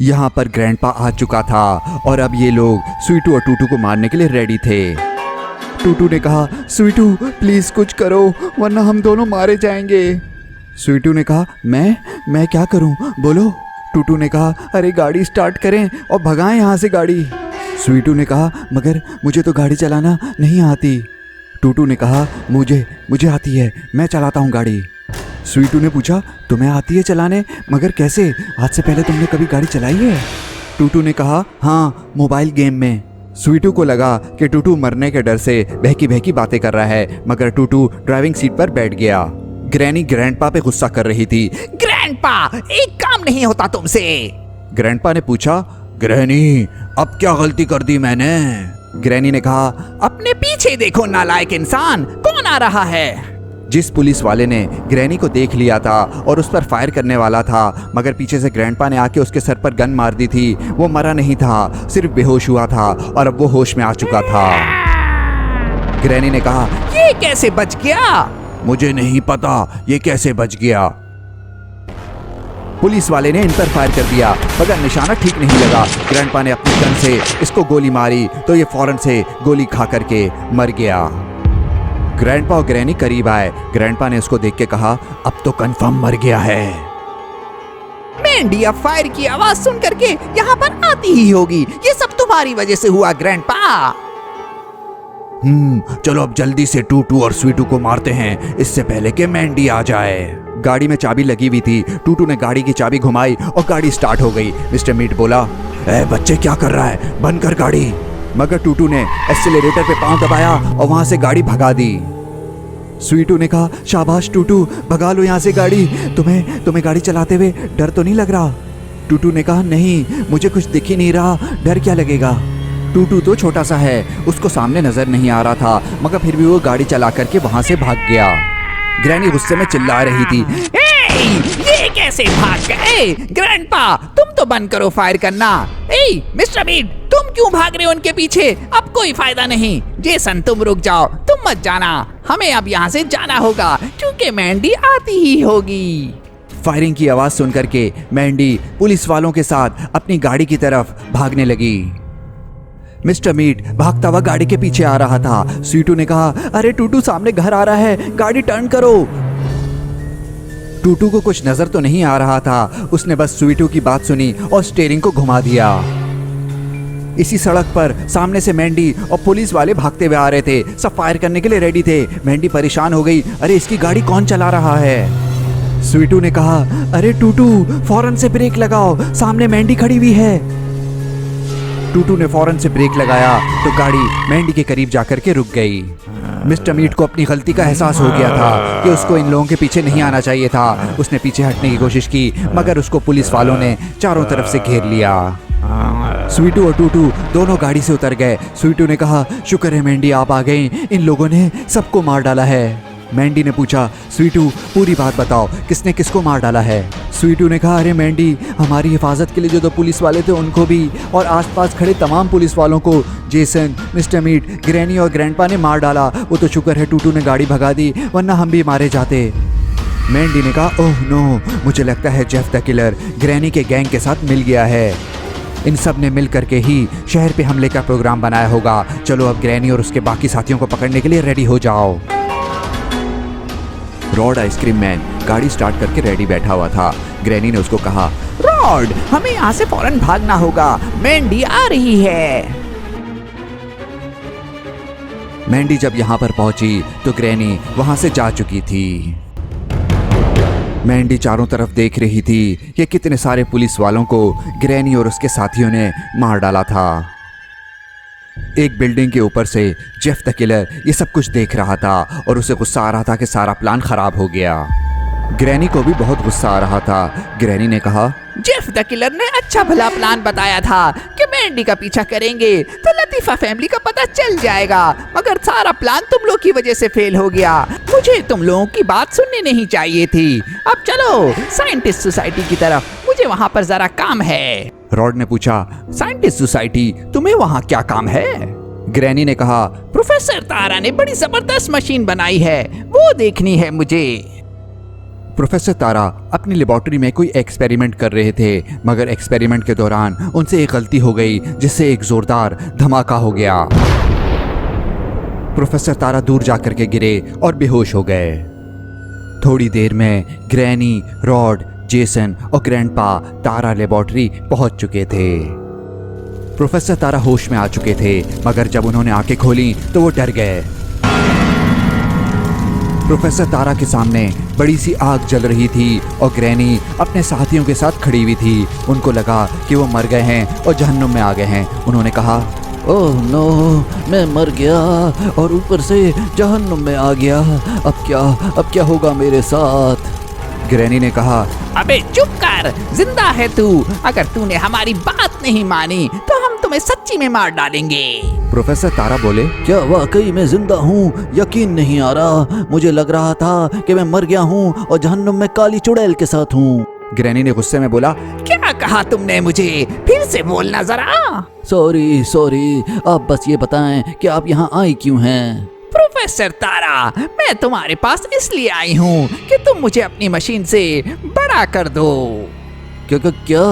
यहाँ पर ग्रैंडपा आ चुका था और अब ये लोग स्वीटू और टूटू को मारने के लिए रेडी थे। टूटू ने कहा, स्वीटू प्लीज कुछ करो वरना हम दोनों मारे जाएंगे। स्वीटू ने कहा, मैं क्या करूं, बोलो। टूटू ने कहा, अरे गाड़ी स्टार्ट करें और भगाएं यहाँ से गाड़ी। स्वीटू ने कहा, मगर मुझे तो गाड़ी चलाना नहीं आती। टूटू ने कहा, मुझे आती है, मैं चलाता हूँ गाड़ी। स्वीटू ने पूछा, तुम्हें आती है चलाने, मगर कैसे, आज से पहले तुमने कभी गाड़ी चलाई है? टूटू ने कहा, हाँ, मोबाइल गेम में। स्वीटू को लगा कि टूटू मरने के डर से बहकी बहकी बातें कर रहा है, मगर टूटू ड्राइविंग सीट पर बैठ गया। ग्रैनी ग्रैंडपा पे गुस्सा कर रही थी। ग्रैंडपा, एक काम नहीं होता तुमसे। ग्रैंडपा ने पूछा, ग्रैनी अब क्या गलती कर दी मैंने? ग्रैनी ने कहा, अपने पीछे देखो नालायक इंसान, कौन आ रहा है? जिस पुलिस वाले ने ग्रैनी को देख लिया था और उस पर फायर करने वाला था, मगर पीछे से ग्रैंडपा ने आके उसके सर पर गन मार दी थी, वो मरा नहीं था, सिर्फ बेहोश हुआ था और अब वो होश में आ चुका था। ग्रैनी ने कहा, ये कैसे बच गया? मुझे नहीं पता ये कैसे बच गया। पुलिस वाले ने इन पर फायर कर दिया, मगर निशाना ठीक नहीं लगा। ग्रैंडपा ने अपनी गन से इसको गोली मारी तो ये फौरन से गोली खा करके मर गया। ग्रैंडपा और ग्रैनी करीब आए। ग्रैंडपा ने उसको देख के कहा, अब तो कंफर्म मर गया है। मैंडी अब फायर की आवाज सुन करके यहाँ पर आती ही होगी, ये सब तुम्हारी वजह से हुआ ग्रैंडपा। चलो अब जल्दी से टूटू और स्वीटू को मारते हैं, इससे पहले कि मैंडी आ जाए। गाड़ी में चाबी लगी हुई थी। टूटू ने गाड़ी की चाबी घुमाई और गाड़ी स्टार्ट हो गई। मिस्टर मीट बोला, ए बच्चे क्या कर रहा है, बंद कर गाड़ी। मगर टूटू ने एक्सीलरेटर पे पांव दबाया और वहां से गाड़ी भगा दी। स्वीटू ने कहा, शाबाश टूटू, भगा लो यहाँ से गाड़ी। तुम्हें गाड़ी चलाते हुए डर तो नहीं लग रहा? टूटू ने कहा, नहीं, मुझे कुछ दिख ही नहीं रहा, डर क्या लगेगा। टूटू तो छोटा सा है, उसको सामने नजर नहीं आ रहा था, मगर फिर भी वो गाड़ी चला करके वहां से भाग गया। ग्रैनी गुस्से में चिल्ला रही थी, ये कैसे भाग गए? ग्रैंडपा, तुम तो बंद करो फायर करना। मिस्टर मीट, तुम क्यों भाग रहे हो उनके पीछे? अब कोई फायदा नहीं। जेसन, तुम रुक जाओ, तुम मत जाना, हमें अब यहाँ से जाना होगा क्योंकि मैंडी आती ही होगी। फायरिंग की आवाज सुनकर के मैंडी पुलिस वालों के साथ अपनी गाड़ी की तरफ भागने लगी। मिस्टर मीट भागता हुआ गाड़ी के पीछे आ रहा था। स्वीटू ने कहा, अरे टूटू, सामने घर आ रहा है, गाड़ी टर्न करो। टूटू को कुछ नजर तो नहीं आ रहा था, उसने बस स्वीटू की बात सुनी और स्टीयरिंग को घुमा दिया। इसी सड़क पर सामने से मैंडी और पुलिस वाले भागते हुए आ रहे थे, सब फायर करने के लिए रेडी थे। मैंडी परेशान हो गई, अरे इसकी गाड़ी कौन चला रहा है? स्वीटू ने कहा, अरे टूटू, फौरन से ब्रेक लगाओ, सामने मैंडी खड़ी हुई है। टूटू ने फौरन से ब्रेक लगाया तो गाड़ी मैंडी के करीब जाकर के रुक गई। मिस्टर मीट को अपनी गलती का एहसास हो गया था कि उसको इन लोगों के पीछे नहीं आना चाहिए था। उसने पीछे हटने की कोशिश की, मगर उसको पुलिस वालों ने चारों तरफ से घेर लिया। स्वीटू और टूटू दोनों गाड़ी से उतर गए। स्वीटू ने कहा, शुक्र है मैंडी आप आ गई, इन लोगों ने सबको मार डाला है। मैंडी ने पूछा, स्वीटू पूरी बात बताओ, किसने किसको मार डाला है? स्वीटू ने कहा, अरे मैंडी, हमारी हिफाजत के लिए जो दो पुलिस वाले थे उनको भी और आसपास खड़े तमाम पुलिस वालों को जेसन, मिस्टर मीट, ग्रैनी और ग्रैंडपा ने मार डाला। वो तो शुक्र है टूटू ने गाड़ी भगा दी, वरना हम भी मारे जाते। मैंडी ने कहा, ओह नो, मुझे लगता है जेफ द किलर ग्रैनी के गैंग के साथ मिल गया है। इन सब ने मिल करके ही शहर पे हमले का प्रोग्राम बनाया होगा। चलो अब ग्रैनी और उसके बाकी साथियों को पकड़ने के लिए रेडी हो जाओ। रॉड आइसक्रीम मैन गाड़ी स्टार्ट करके रेडी बैठा हुआ था। ग्रैनी ने उसको कहा, रॉड, हमें यहाँ से फौरन भागना होगा, मैंडी आ रही है। मैंडी जब यहाँ पर पहुंची तो ग्रैनी वहां से जा चुकी थी। मैंडी चारों तरफ देख रही थी कि कितने सारे पुलिस वालों को ग्रैनी और उसके साथियों ने मार डाला था। एक बिल्डिंग के ऊपर से जेफ द किलर ये सब कुछ देख रहा था और उसे गुस्सा आ रहा था कि सारा प्लान खराब हो गया। ग्रैनी को भी बहुत गुस्सा आ रहा था। ग्रैनी ने कहा, जेफ द किलर ने अच्छा भला प्लान बताया था कि मैंडी का पीछा करेंगे तो लतीफा फैमिली का पता चल जाएगा, मगर सारा प्लान तुम लोग की वजह से फेल हो गया। मुझे तुम लोगों की बात सुननी नहीं चाहिए थी। अब चलो साइंटिस्ट सोसाइटी की तरफ, मुझे वहाँ पर जरा काम है। रॉड ने पूछा, साइंटिस्ट सोसाइटी, तुम्हें वहाँ क्या काम है? ग्रैनी ने कहा, प्रोफेसर तारा ने बड़ी जबरदस्त मशीन बनाई है, वो देखनी है मुझे। प्रोफेसर तारा अपनी लेबोरेटरी में कोई एक्सपेरिमेंट कर रहे थे, मगर एक्सपेरिमेंट के दौरान उनसे एक गलती हो गई जिससे एक जोरदार धमाका हो गया। प्रोफेसर तारा दूर जाकर के गिरे और बेहोश हो गए। थोड़ी देर में ग्रैनी, रॉड, जेसन और ग्रैंडपा तारा लेबोरेटरी पहुंच चुके थे। प्रोफेसर तारा होश में आ चुके थे, मगर जब उन्होंने आंखें खोली तो वो डर गए। प्रोफेसर तारा के सामने बड़ी सी आग जल रही थी और ग्रैनी अपने साथियों के साथ खड़ी हुई थी। उनको लगा कि वो मर गए हैं और जहन्नुम में आ गए हैं। उन्होंने कहा, ओह नो, मैं मर गया और ऊपर से जहन्नुम में आ गया। अब क्या होगा मेरे साथ? ग्रैनी ने कहा, अबे चुप कर, जिंदा है तू। अगर तूने हमारी बात नहीं मानी तो हम तुम्हें सच्ची में मार डालेंगे। प्रोफेसर तारा बोले, क्या वाकई मैं जिंदा हूँ? यकीन नहीं आ रहा। मुझे लग रहा था कि मैं मर गया हूँ और जहन्नुम में काली चुड़ैल के साथ हूँ। ग्रैनी ने गुस्से में बोला, क्या कहा तुमने मुझे? फिर से बोलना जरा। सॉरी, आप बस ये बताएं कि आप यहाँ आए क्यों हैं? प्रोफेसर तारा, मैं तुम्हारे पास इसलिए आई हूँ कि तुम मुझे अपनी मशीन से बड़ा कर दो। क्या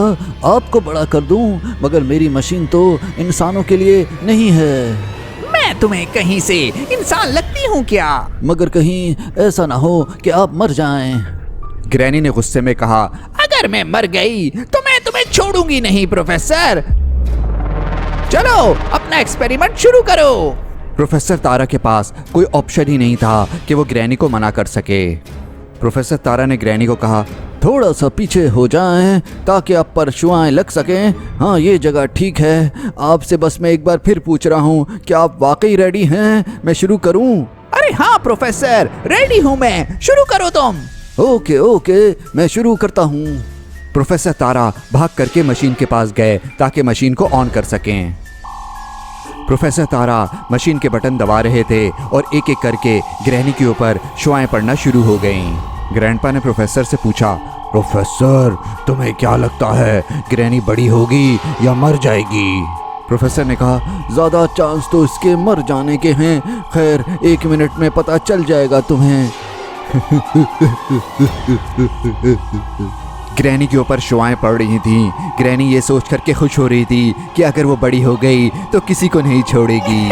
आपको बड़ा कर दूं? मगर मेरी मशीन तो इंसानों के लिए नहीं है। मैं तुम्हें कहीं से इंसान लगती हूँ क्या? मगर कहीं ऐसा ना हो कि आप मर जाएं। ग्रैनी ने गुस्से में कहा, अगर मैं मर गई तो मैं तुम्हें छोड़ूंगी नहीं प्रोफेसर। चलो अपना एक्सपेरिमेंट शुरू करो। प्रोफेसर तारा के पास कोई ऑप्शन ही नहीं था कि वो ग्रैनी को मना कर सके। प्रोफेसर तारा ने ग्रैनी को कहा, थोड़ा सा पीछे हो जाएं ताकि आप पर शुआएं लग सकें। हाँ, ये जगह ठीक है। आपसे बस मैं एक बार फिर पूछ रहा हूँ, क्या आप वाकई रेडी हैं? मैं शुरू करूँ? अरे हाँ प्रोफेसर, रेडी हूँ मैं। शुरू करो तुम। ओके, मैं शुरू करता हूँ। प्रोफेसर तारा भाग करके मशीन के पास गए ताकि मशीन को ऑन कर सकें। प्रोफेसर तारा मशीन के बटन दबा रहे थे और एक एक करके ग्रैनी के ऊपर शुआएं पड़ना शुरू हो गईं। ग्रैंडपा ने प्रोफेसर से पूछा, प्रोफेसर तुम्हें क्या लगता है, ग्रैनी बड़ी होगी या मर जाएगी? प्रोफेसर ने कहा, ज़्यादा चांस तो इसके मर जाने के हैं। खैर 1 मिनट में पता चल जाएगा तुम्हें। ग्रैनी के ऊपर शुआएं पड़ रही थीं। ग्रैनी ये सोच करके खुश हो रही थी कि अगर वो बड़ी हो गई तो किसी को नहीं छोड़ेगी।